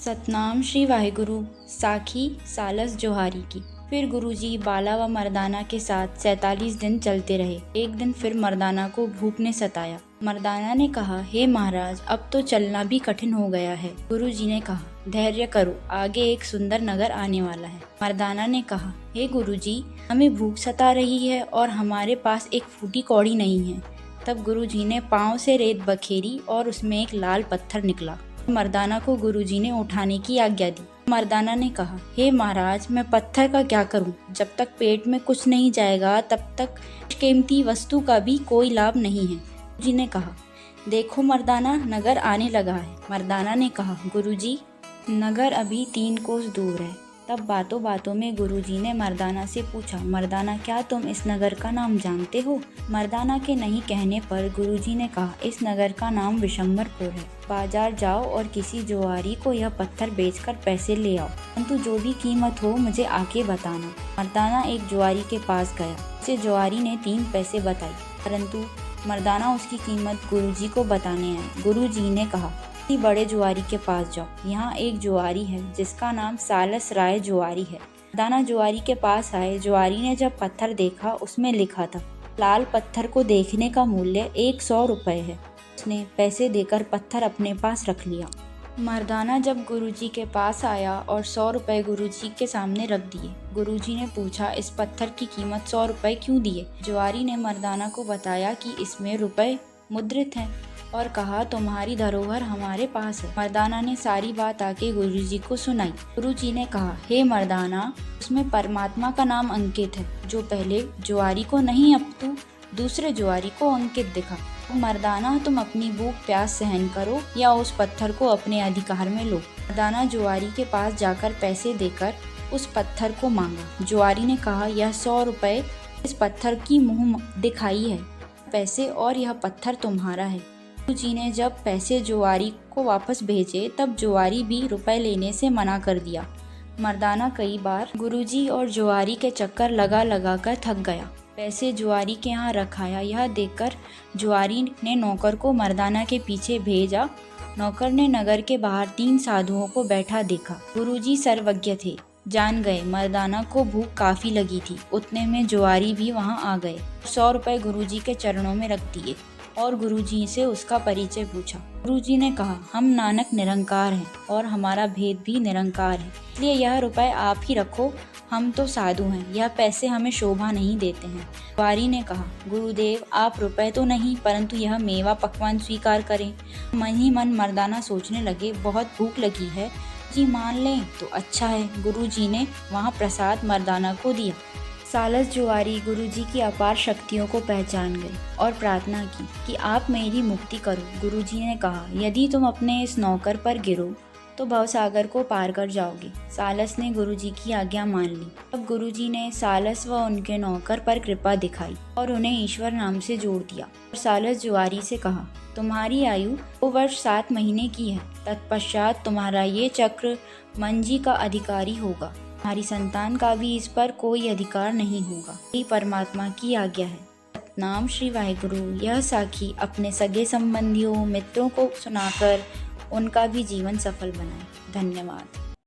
सतनाम श्री वाहिगुरु। साखी सालस जोहारी की। फिर गुरुजी बाला व मर्दाना के साथ 47 दिन चलते रहे। एक दिन फिर मर्दाना को भूख ने सताया। मर्दाना ने कहा, हे महाराज, अब तो चलना भी कठिन हो गया है। गुरुजी ने कहा, धैर्य करो, आगे एक सुंदर नगर आने वाला है। मर्दाना ने कहा, हे गुरुजी, हमें भूख सता रही है और हमारे पास एक फूटी कौड़ी नहीं है। तब गुरुजी ने पाँव से रेत बखेरी और उसमें एक लाल पत्थर निकला। मर्दाना को गुरुजी ने उठाने की आज्ञा दी। मर्दाना ने कहा, हे महाराज, मैं पत्थर का क्या करूं? जब तक पेट में कुछ नहीं जाएगा तब तक कीमती वस्तु का भी कोई लाभ नहीं है। गुरुजी ने कहा, देखो मर्दाना, नगर आने लगा है। मर्दाना ने कहा, गुरुजी, नगर अभी 3 कोस दूर है। तब बातों बातों में गुरुजी ने मर्दाना से पूछा, मर्दाना, क्या तुम इस नगर का नाम जानते हो? मर्दाना के नहीं कहने पर गुरुजी ने कहा, इस नगर का नाम विशंबरपुर है। बाजार जाओ और किसी जुआरी को यह पत्थर बेचकर पैसे ले आओ, परंतु जो भी कीमत हो मुझे आके बताना। मर्दाना एक जुआरी के पास गया। उसे जुआरी ने 3 पैसे बताई, परंतु मर्दाना उसकी कीमत गुरुजी को बताने आए। गुरुजी ने कहा, बड़े जुआरी के पास जाओ, यहाँ एक जुआरी है जिसका नाम सालस राय जुआरी है। मर्दाना जुआरी के पास आए। जुआरी ने जब पत्थर देखा, उसमें लिखा था, लाल पत्थर को देखने का मूल्य 100 रुपये है। उसने पैसे देकर पत्थर अपने पास रख लिया। मर्दाना जब गुरुजी के पास आया और 100 रुपये गुरुजी के सामने रख दिए। गुरुजी ने पूछा, इस पत्थर की कीमत 100 रुपये क्यों दिए? जुआरी ने मर्दाना को बताया कि इसमें रुपए मुद्रित हैं और कहा, तुम्हारी धरोहर हमारे पास है। मर्दाना ने सारी बात आके गुरुजी को सुनाई। गुरुजी ने कहा, हे मर्दाना, उसमें परमात्मा का नाम अंकित है, जो पहले जुआरी को नहीं अपितु दूसरे जुआरी को अंकित दिखा। मर्दाना, तुम अपनी भूख प्यास सहन करो या उस पत्थर को अपने अधिकार में लो। मर्दाना जुआरी के पास जाकर पैसे देकर उस पत्थर को मांगा। जुआरी ने कहा, यह 100 रुपये इस पत्थर की मुँह दिखाई है पैसे और यह पत्थर तुम्हारा है। गुरुजी ने जब पैसे जुआरी को वापस भेजे तब जुआरी भी रुपए लेने से मना कर दिया। मर्दाना कई बार गुरुजी और जुआरी के चक्कर लगा लगा कर थक गया। पैसे जुआरी के यहाँ रखाया। यह देखकर जुआरी ने नौकर को मर्दाना के पीछे भेजा। नौकर ने नगर के बाहर 3 साधुओं को बैठा देखा। गुरुजी सर्वज्ञ थे, जान गए मर्दाना को भूख काफ़ी लगी थी। उतने में जुआरी भी वहाँ आ गए। 100 रुपये गुरुजी के चरणों में रख दिए और गुरुजी से उसका परिचय पूछा। गुरुजी ने कहा, हम नानक निरंकार हैं और हमारा भेद भी निरंकार है, इसलिए यह रुपए आप ही रखो, हम तो साधु हैं, यह पैसे हमें शोभा नहीं देते हैं। जुआरी ने कहा, गुरुदेव, आप रुपए तो नहीं परंतु यह मेवा पकवान स्वीकार करें। मन ही मन मर्दाना सोचने लगे, बहुत भूख लगी है, जी मान लें तो अच्छा है। गुरुजी ने वहाँ प्रसाद मर्दाना को दिया। सालस जुआरी गुरुजी की अपार शक्तियों को पहचान गए और प्रार्थना की कि आप मेरी मुक्ति करो। गुरुजी ने कहा, यदि तुम अपने इस नौकर पर गिरो तो भवसागर को पार कर जाओगे। सालस ने गुरुजी की आज्ञा मान ली। अब गुरुजी ने सालस व उनके नौकर पर कृपा दिखाई और उन्हें ईश्वर नाम से जोड़ दिया। और सालस जुआरी से कहा, तुम्हारी आयु 2 वर्ष 7 महीने की है। तत्पश्चात तुम्हारा ये चक्र मंजी का अधिकारी होगा। तुम्हारी संतान का भी इस पर कोई अधिकार नहीं होगा। ये परमात्मा की आज्ञा है। सतनाम श्री वाहिगुरु। यह साखी अपने सगे संबंधियों मित्रों को सुनाकर उनका भी जीवन सफल बनाए। धन्यवाद।